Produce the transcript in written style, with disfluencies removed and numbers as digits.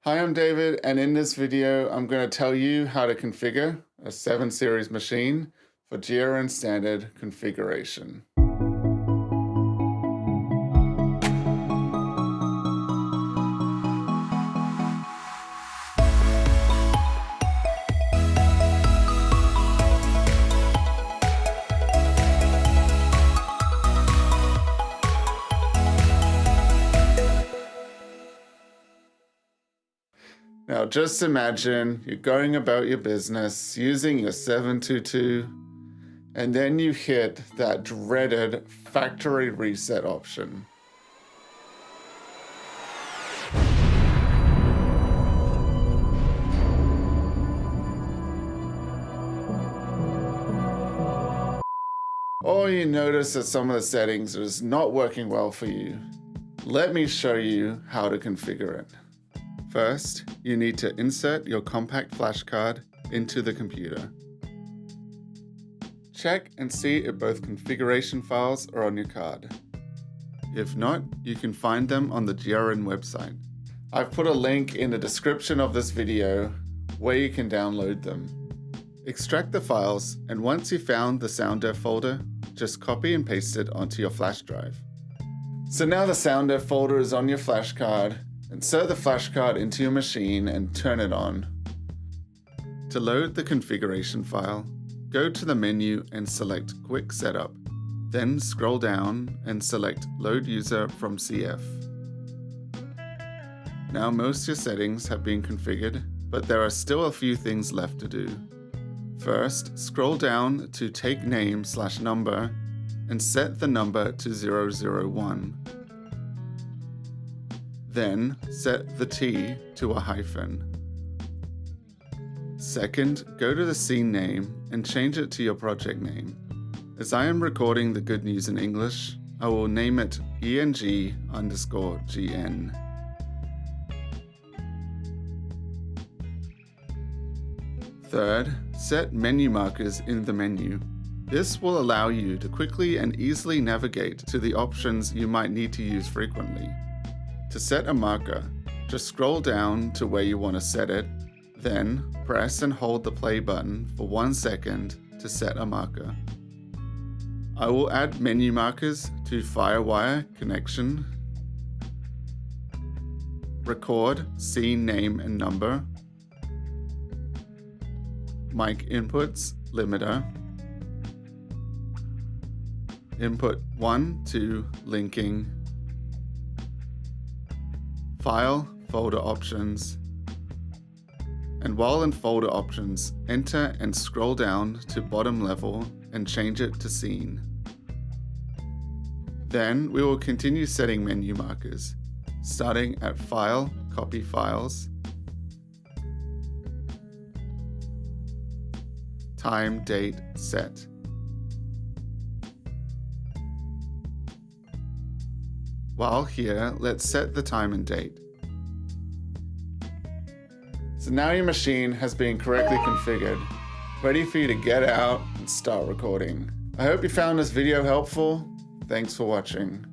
Hi, I'm David, and in this video, I'm going to tell you how to configure a 7 Series machine for GRN standard configuration. Now just imagine you're going about your business using your 722, and then you hit that dreaded factory reset option. Or you notice that some of the settings is not working well for you. Let me show you how to configure it. First, you need to insert your compact flash card into the computer. Check and see if both configuration files are on your card. If not, you can find them on the GRN website. I've put a link in the description of this video where you can download them. Extract the files, and once you've found the SoundDev folder, just copy and paste it onto your flash drive. So now the SoundDev folder is on your flash card. Insert the flash card into your machine and turn it on. To load the configuration file, go to the menu and select Quick Setup. Then scroll down and select Load User from CF. Now most of your settings have been configured, but there are still a few things left to do. First, scroll down to Take Name/Number and set the number to 001. Then, set the T to a hyphen. Second, go to the scene name and change it to your project name. As I am recording the Good News in English, I will name it ENG_GN. Third, set menu markers in the menu. This will allow you to quickly and easily navigate to the options you might need to use frequently. To set a marker, just scroll down to where you want to set it, then press and hold the play button for 1 second to set a marker. I will add menu markers to FireWire connection, record scene name and number, mic inputs limiter, input 1 to linking, file, folder options, and while in folder options, enter and scroll down to bottom level and change it to scene. Then we will continue setting menu markers, starting at File, Copy Files, Time, Date, Set. While here, let's set the time and date. So now your machine has been correctly configured, ready for you to get out and start recording. I hope you found this video helpful. Thanks for watching.